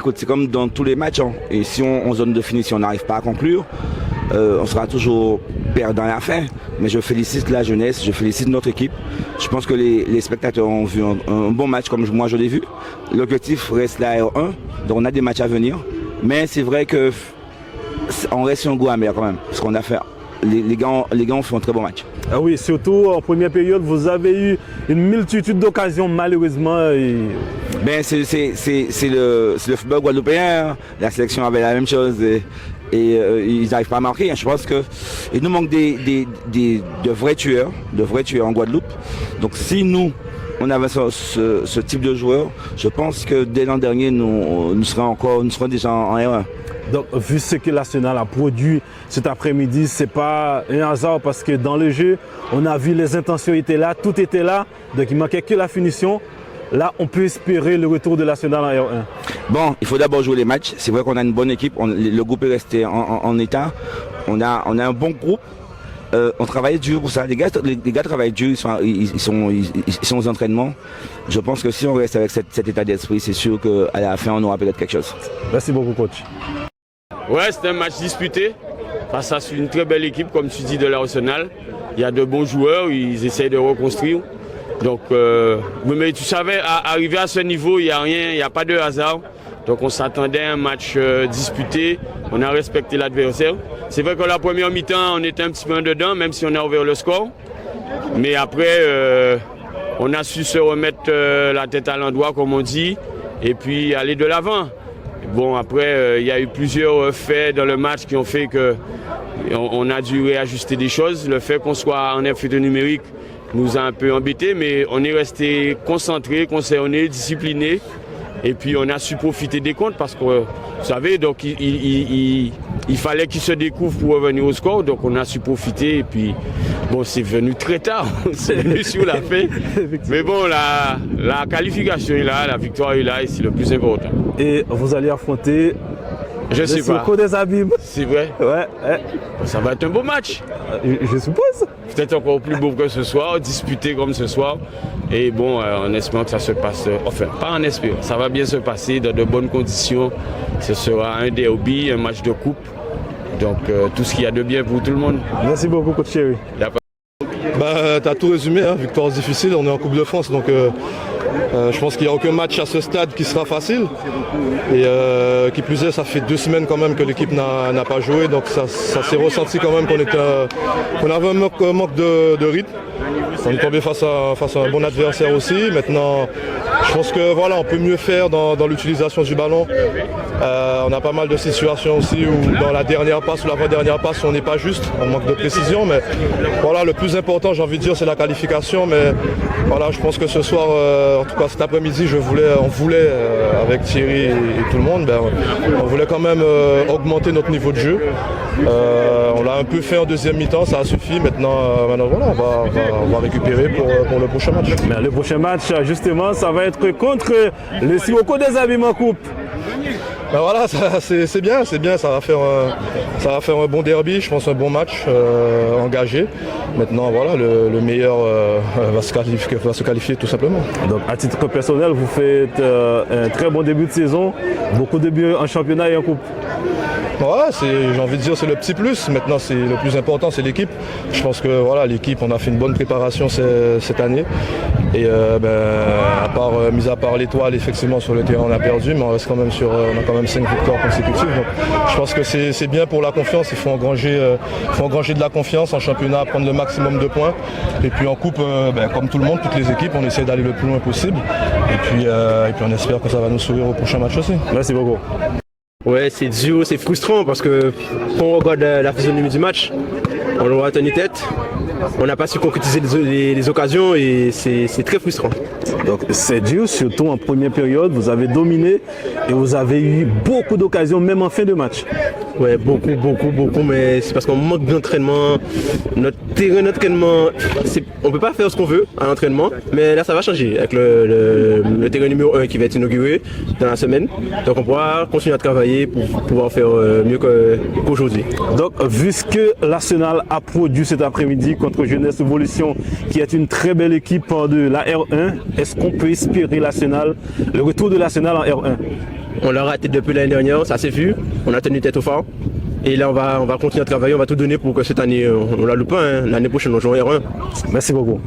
Écoute, c'est comme dans tous les matchs, hein. Et si en zone de finition on n'arrive pas à conclure, on sera toujours perdant à la fin. Mais je félicite la jeunesse, je félicite notre équipe. Je pense que les spectateurs ont vu un bon match comme moi je l'ai vu. L'objectif reste la R1, donc on a des matchs à venir. Mais c'est vrai qu'on reste sur un goût amer quand même, parce qu'on a fait. Les gars ont fait un très bon match. Ah oui, surtout en première période, vous avez eu une multitude d'occasions malheureusement. Ben, c'est le football guadeloupéen. La sélection avait la même chose et ils n'arrivent pas à marquer. Je pense qu'il nous manque de vrais tueurs en Guadeloupe. Donc si nous, on avait ce type de joueurs, je pense que dès l'an dernier, nous serons déjà en R1. Donc, vu ce que National a produit cet après-midi, ce n'est pas un hasard parce que dans le jeu, on a vu les intentions étaient là, tout était là, donc il manquait que la finition. Là, on peut espérer le retour de National en R1. Bon, il faut d'abord jouer les matchs. C'est vrai qu'on a une bonne équipe, le groupe est resté en état. On a un bon groupe. On travaille dur pour ça. Les gars travaillent dur, ils sont aux entraînements. Je pense que si on reste avec cet état d'esprit, c'est sûr qu'à la fin, on aura peut-être quelque chose. Merci beaucoup, coach. Ouais, c'était un match disputé face à une très belle équipe, comme tu dis, de l'Arsenal. Il y a de bons joueurs, ils essayent de reconstruire. Donc, mais tu savais, arriver à ce niveau, il n'y a rien, il n'y a pas de hasard. Donc on s'attendait à un match disputé, on a respecté l'adversaire. C'est vrai que la première mi-temps, on était un petit peu en dedans, même si on a ouvert le score. Mais après, on a su se remettre la tête à l'endroit, comme on dit, et puis aller de l'avant. Bon, après, il y a eu plusieurs faits dans le match qui ont fait qu'on a dû réajuster des choses. Le fait qu'on soit en infériorité numérique nous a un peu embêtés, mais on est resté concentré, concerné, discipliné. Et puis on a su profiter des comptes parce que, vous savez, donc il fallait qu'ils se découvrent pour revenir au score. Donc on a su profiter et puis, bon, c'est venu très tard, c'est venu sur la fin. Mais bon, la qualification est là, la victoire est là et c'est le plus important. Et vous allez affronter je sais pas. Des Abîmes. C'est vrai? Ouais. Ça va être un beau match. Je suppose. Peut-être encore plus beau que ce soir, disputé comme ce soir. Et bon, en espérant que ça se passe, enfin, pas en espérant, ça va bien se passer dans de bonnes conditions. Ce sera un derby, un match de coupe. Donc, tout ce qu'il y a de bien pour tout le monde. Merci beaucoup, coach Chéri. Tu as tout résumé, hein, victoire difficile, on est en Coupe de France, donc je pense qu'il n'y a aucun match à ce stade qui sera facile. Et qui plus est, ça fait 2 semaines quand même que l'équipe n'a pas joué, donc ça s'est ressenti quand même qu'on avait un manque de rythme. On est tombé face à un bon adversaire aussi. Maintenant, je pense que voilà, on peut mieux faire dans l'utilisation du ballon. On a pas mal de situations aussi où dans la dernière passe ou l'avant-dernière passe, on n'est pas juste, on manque de précision. Mais voilà, le plus important, j'ai envie de dire, c'est la qualification. Mais voilà, je pense que ce soir, en tout cas cet après-midi, on voulait avec Thierry et tout le monde, on voulait quand même augmenter notre niveau de jeu. On l'a un peu fait en deuxième mi-temps, ça a suffi. Maintenant voilà, on va récupérer pour le prochain match. Mais le prochain match, justement, ça va être contre le Sirocco des Abîmes en coupe. Voilà, c'est bien, ça va faire un bon derby, je pense un bon match engagé. Maintenant voilà, le meilleur va se qualifier tout simplement. Donc à titre personnel, vous faites un très bon début de saison, beaucoup de buts en championnat et en coupe. Ouais, j'ai envie de dire c'est le petit plus. Maintenant, c'est le plus important, c'est l'équipe. Je pense que voilà, l'équipe, on a fait une bonne préparation cette année. Et mis à part l'étoile, effectivement, sur le terrain, on a perdu, mais on reste quand même on a quand même 5 victoires consécutives. Donc, je pense que c'est bien pour la confiance. Il faut engranger de la confiance en championnat, prendre le maximum de points. Et puis en coupe, comme tout le monde, toutes les équipes, on essaie d'aller le plus loin possible. Et puis on espère que ça va nous sourire au prochain match aussi. Merci beaucoup. Ouais, c'est dur, c'est frustrant parce que quand on regarde la physionomie du match, on aura tenu tête, on n'a pas su concrétiser les occasions et c'est très frustrant. Donc c'est dur, surtout en première période, vous avez dominé et vous avez eu beaucoup d'occasions, même en fin de match. Ouais, beaucoup, mais c'est parce qu'on manque d'entraînement. Notre terrain d'entraînement, on ne peut pas faire ce qu'on veut à l'entraînement, mais là ça va changer avec le terrain numéro 1 qui va être inauguré dans la semaine. Donc on pourra continuer à travailler pour pouvoir faire mieux qu'aujourd'hui. Donc vu ce que l'Arsenal a produit cet après-midi contre Jeunesse Evolution, qui est une très belle équipe de la R1, est-ce qu'on peut espérer le retour de l'Arsenal en R1? On l'a raté depuis l'année dernière, ça s'est vu. On a tenu tête au fort. Et là, on va continuer à travailler, on va tout donner pour que cette année, on ne la loupe pas. Hein. L'année prochaine, on joue en R1. Merci beaucoup.